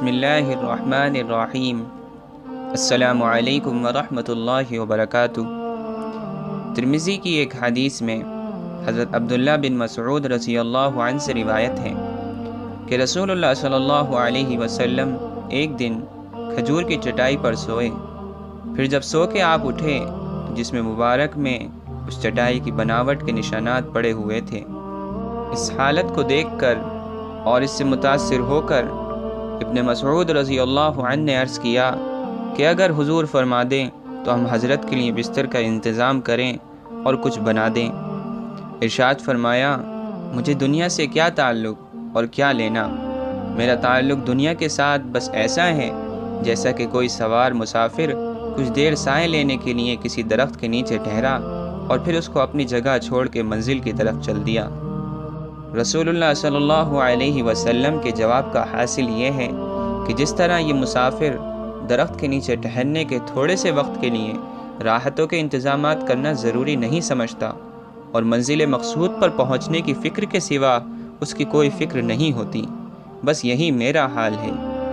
बिस्मिल्लाहिर्रहमानिर्रहीम। अस्सलामु अलैकुम वरहमतुल्लाहि वबरकातुह। तिर्मिज़ी की एक हदीस में हज़रत अब्दुल्लाह बिन मसऊद रज़ियल्लाहु अन्हु से रिवायत है कि रसूलुल्लाह सल्लल्लाहु अलैहि वसल्लम एक दिन खजूर की चटाई पर सोए। फिर जब सो के आप उठे तो जिस्म मुबारक में उस चटाई की बनावट के निशानात पड़े हुए थे। इस हालत को देखकर और इससे मुतासिर होकर इब्न मसऊद रज़ियल्लाहु अन्हु ने अर्ज़ किया कि अगर हुजूर फरमा दें तो हम हज़रत के लिए बिस्तर का इंतज़ाम करें और कुछ बना दें। इरशाद फरमाया, मुझे दुनिया से क्या ताल्लुक़ और क्या लेना। मेरा ताल्लुक़ दुनिया के साथ बस ऐसा है जैसा कि कोई सवार मुसाफिर कुछ देर साए लेने के लिए किसी दरख्त के नीचे ठहरा और फिर उसको अपनी जगह छोड़ के मंजिल की तरफ चल दिया। रसूलुल्लाह सल्लल्लाहु अलैहि वसल्लम के जवाब का हासिल ये है कि जिस तरह ये मुसाफिर दरख्त के नीचे ठहरने के थोड़े से वक्त के लिए राहतों के इंतज़ामात करना ज़रूरी नहीं समझता और मंजिल मकसूद पर पहुँचने की फ़िक्र के सिवा उसकी कोई फ़िक्र नहीं होती, बस यही मेरा हाल है।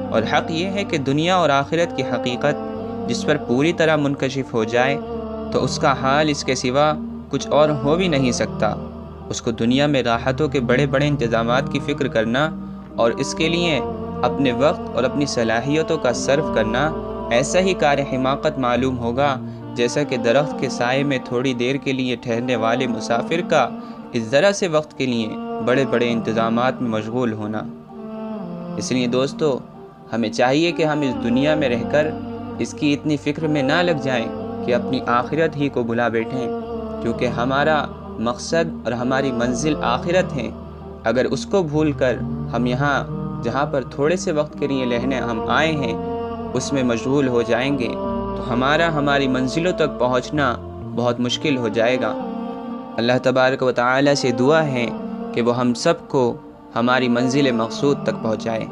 और हक़ ये है कि दुनिया और आखिरत की हकीकत जिस पर पूरी तरह मुनकशिफ हो जाए तो उसका हाल इसके सिवा कुछ और हो भी नहीं सकता। उसको दुनिया में राहतों के बड़े बड़े इंतज़ामात की फ़िक्र करना और इसके लिए अपने वक्त और अपनी सलाहियतों का सर्फ करना ऐसा ही कार्य हिमाकत मालूम होगा जैसा कि दरख्त के साए में थोड़ी देर के लिए ठहरने वाले मुसाफिर का इस ज़रा से वक्त के लिए बड़े बड़े इंतज़ामात में मशगूल होना। इसलिए दोस्तों, हमें चाहिए कि हम इस दुनिया में रहकर इसकी इतनी फ़िक्र में ना लग जाएं कि अपनी आखिरत ही को भुला बैठें, क्योंकि हमारा मकसद और हमारी मंजिल आखिरत है। अगर उसको भूलकर हम यहाँ जहाँ पर थोड़े से वक्त के लिए रहने हम आए हैं उसमें मशगूल हो जाएंगे तो हमारी मंजिलों तक पहुँचना बहुत मुश्किल हो जाएगा। अल्लाह तबारक व तआला से दुआ है कि वो हम सबको हमारी मंजिल मकसूद तक पहुँचाए।